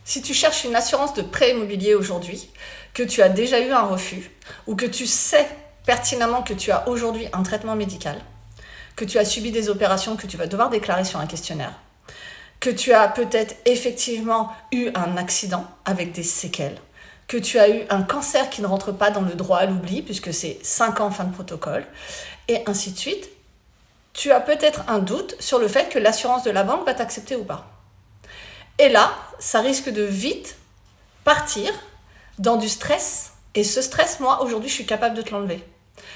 Si tu cherches une assurance de prêt immobilier aujourd'hui, que tu as déjà eu un refus, ou que tu sais pertinemment que tu as aujourd'hui un traitement médical, que tu as subi des opérations que tu vas devoir déclarer sur un questionnaire, que tu as peut-être effectivement eu un accident avec des séquelles, que tu as eu un cancer qui ne rentre pas dans le droit à l'oubli, puisque c'est 5 ans fin de protocole, et ainsi de suite, tu as peut-être un doute sur le fait que l'assurance de la banque va t'accepter ou pas. Et là, ça risque de vite partir dans du stress. Et ce stress, moi, aujourd'hui, je suis capable de te l'enlever.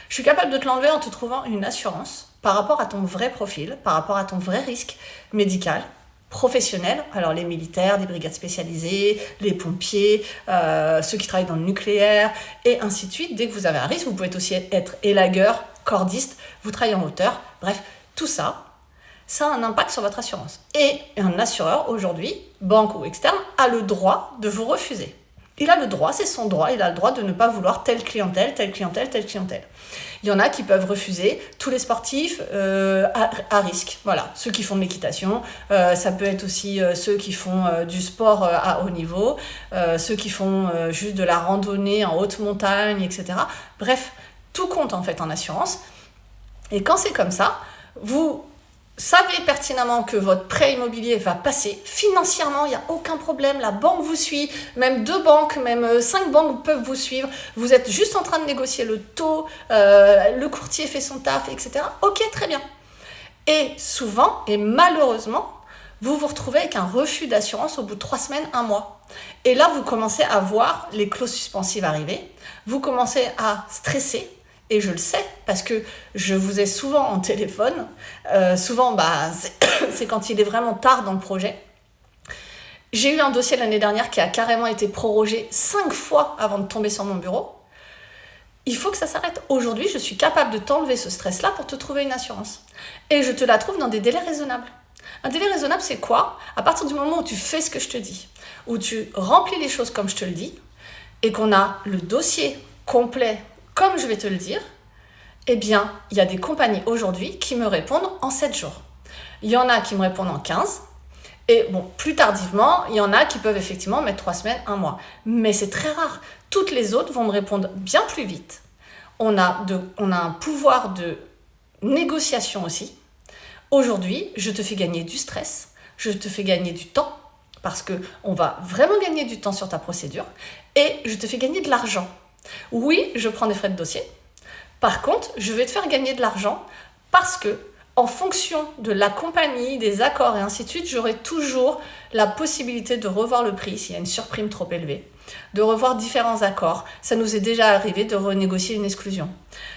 Je suis capable de te l'enlever en te trouvant une assurance par rapport à ton vrai profil, par rapport à ton vrai risque médical, professionnel. Alors les militaires, des brigades spécialisées, les pompiers, ceux qui travaillent dans le nucléaire, et ainsi de suite. Dès que vous avez un risque, vous pouvez aussi être élagueur, cordiste, vous travaillez en hauteur. Bref, tout ça, ça a un impact sur votre assurance. Et un assureur, aujourd'hui, banque ou externe, a le droit de vous refuser. Il a le droit, c'est son droit, il a le droit de ne pas vouloir telle clientèle, telle clientèle, telle clientèle. Il y en a qui peuvent refuser tous les sportifs à risque. Voilà, ceux qui font de l'équitation, ça peut être aussi ceux qui font du sport à haut niveau, ceux qui font juste de la randonnée en haute montagne, etc. Bref, tout compte en fait en assurance. Et quand c'est comme ça, vous savez pertinemment que votre prêt immobilier va passer. Financièrement, il n'y a aucun problème. La banque vous suit. Même 2 banques, même 5 banques peuvent vous suivre. Vous êtes juste en train de négocier le taux. Le courtier fait son taf, etc. Ok, très bien. Et souvent, et malheureusement, vous vous retrouvez avec un refus d'assurance au bout de 3 semaines, 1 mois. Et là, vous commencez à voir les clauses suspensives arriver. Vous commencez à stresser. Et je le sais, parce que je vous ai souvent en téléphone. Souvent, c'est quand il est vraiment tard dans le projet. J'ai eu un dossier l'année dernière qui a carrément été prorogé 5 fois avant de tomber sur mon bureau. Il faut que ça s'arrête. Aujourd'hui, je suis capable de t'enlever ce stress-là pour te trouver une assurance. Et je te la trouve dans des délais raisonnables. Un délai raisonnable, c'est quoi ? À partir du moment où tu fais ce que je te dis, où tu remplis les choses comme je te le dis, et qu'on a le dossier complet comme je vais te le dire, eh bien, il y a des compagnies aujourd'hui qui me répondent en 7 jours. Il y en a qui me répondent en 15. Et bon, plus tardivement, il y en a qui peuvent effectivement mettre 3 semaines, 1 mois. Mais c'est très rare. Toutes les autres vont me répondre bien plus vite. On a un pouvoir de négociation aussi. Aujourd'hui, je te fais gagner du stress, je te fais gagner du temps, parce qu'on va vraiment gagner du temps sur ta procédure, et je te fais gagner de l'argent. Oui, je prends des frais de dossier. Par contre, je vais te faire gagner de l'argent parce que, en fonction de la compagnie, des accords et ainsi de suite, j'aurai toujours la possibilité de revoir le prix s'il y a une surprime trop élevée, de revoir différents accords. Ça nous est déjà arrivé de renégocier une exclusion.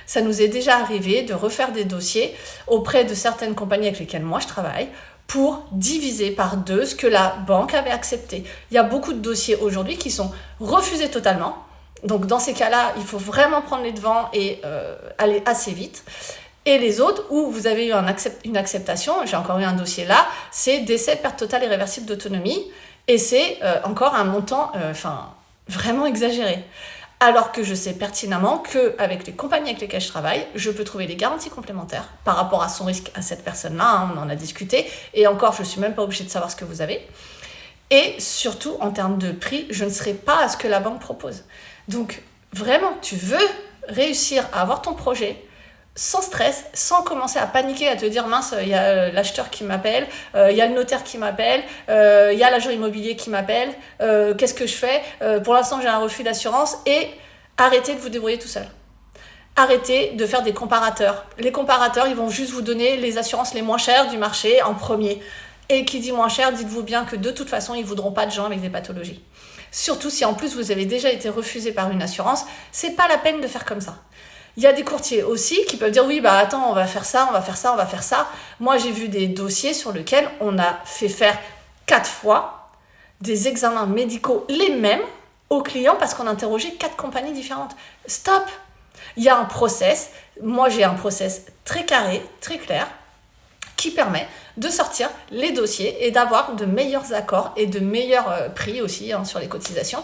Ça nous est déjà arrivé de refaire des dossiers auprès de certaines compagnies avec lesquelles moi je travaille pour diviser par 2 ce que la banque avait accepté. Il y a beaucoup de dossiers aujourd'hui qui sont refusés totalement. Donc dans ces cas-là, il faut vraiment prendre les devants et aller assez vite. Et les autres, où vous avez eu une acceptation, j'ai encore eu un dossier là, c'est décès, perte totale et réversible d'autonomie. Et c'est encore un montant vraiment exagéré. Alors que je sais pertinemment qu'avec les compagnies avec lesquelles je travaille, je peux trouver des garanties complémentaires par rapport à son risque à cette personne-là. On en a discuté. Et encore, je ne suis même pas obligée de savoir ce que vous avez. Et surtout, en termes de prix, je ne serai pas à ce que la banque propose. Donc, vraiment, tu veux réussir à avoir ton projet sans stress, sans commencer à paniquer, à te dire « mince, il y a l'acheteur qui m'appelle, il y a le notaire qui m'appelle, il y a l'agent immobilier qui m'appelle, qu'est-ce que je fais ? Pour l'instant, j'ai un refus d'assurance. » Et arrêtez de vous débrouiller tout seul. Arrêtez de faire des comparateurs. Les comparateurs, ils vont juste vous donner les assurances les moins chères du marché en premier. Et qui dit moins cher, dites-vous bien que de toute façon, ils ne voudront pas de gens avec des pathologies. Surtout si en plus vous avez déjà été refusé par une assurance, c'est pas la peine de faire comme ça. Il y a des courtiers aussi qui peuvent dire oui, attends, on va faire ça, on va faire ça, on va faire ça. Moi, j'ai vu des dossiers sur lesquels on a fait faire 4 fois des examens médicaux les mêmes aux clients parce qu'on a interrogé 4 compagnies différentes. Stop! Il y a un process. Moi, j'ai un process très carré, très clair, qui permet de sortir les dossiers et d'avoir de meilleurs accords et de meilleurs prix aussi sur les cotisations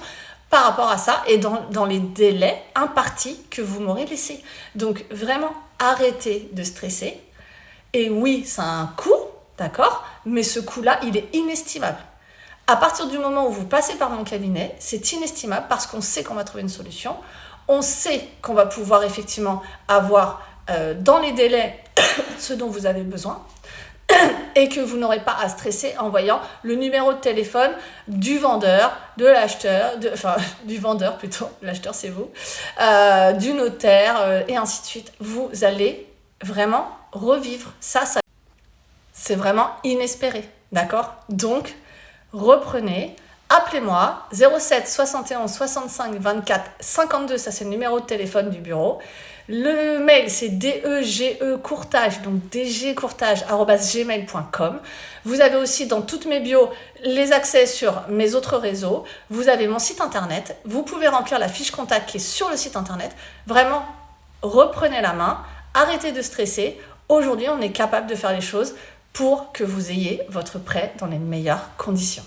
par rapport à ça et dans les délais impartis que vous m'aurez laissés. Donc vraiment, arrêtez de stresser. Et oui, ça a un coût, d'accord, mais ce coût-là, il est inestimable. À partir du moment où vous passez par mon cabinet, c'est inestimable parce qu'on sait qu'on va trouver une solution. On sait qu'on va pouvoir effectivement avoir dans les délais ce dont vous avez besoin et que vous n'aurez pas à stresser en voyant le numéro de téléphone du vendeur, de l'acheteur, du vendeur plutôt, l'acheteur c'est vous, du notaire et ainsi de suite. Vous allez vraiment revivre ça c'est vraiment inespéré, d'accord? Donc, reprenez, appelez-moi 07 71 65 24 52, ça c'est le numéro de téléphone du bureau. Le mail c'est degecourtage, donc dgcourtage@gmail.com. Vous avez aussi dans toutes mes bios les accès sur mes autres réseaux. Vous avez mon site internet. Vous pouvez remplir la fiche contact qui est sur le site internet. Vraiment, reprenez la main, arrêtez de stresser. Aujourd'hui, on est capable de faire les choses pour que vous ayez votre prêt dans les meilleures conditions.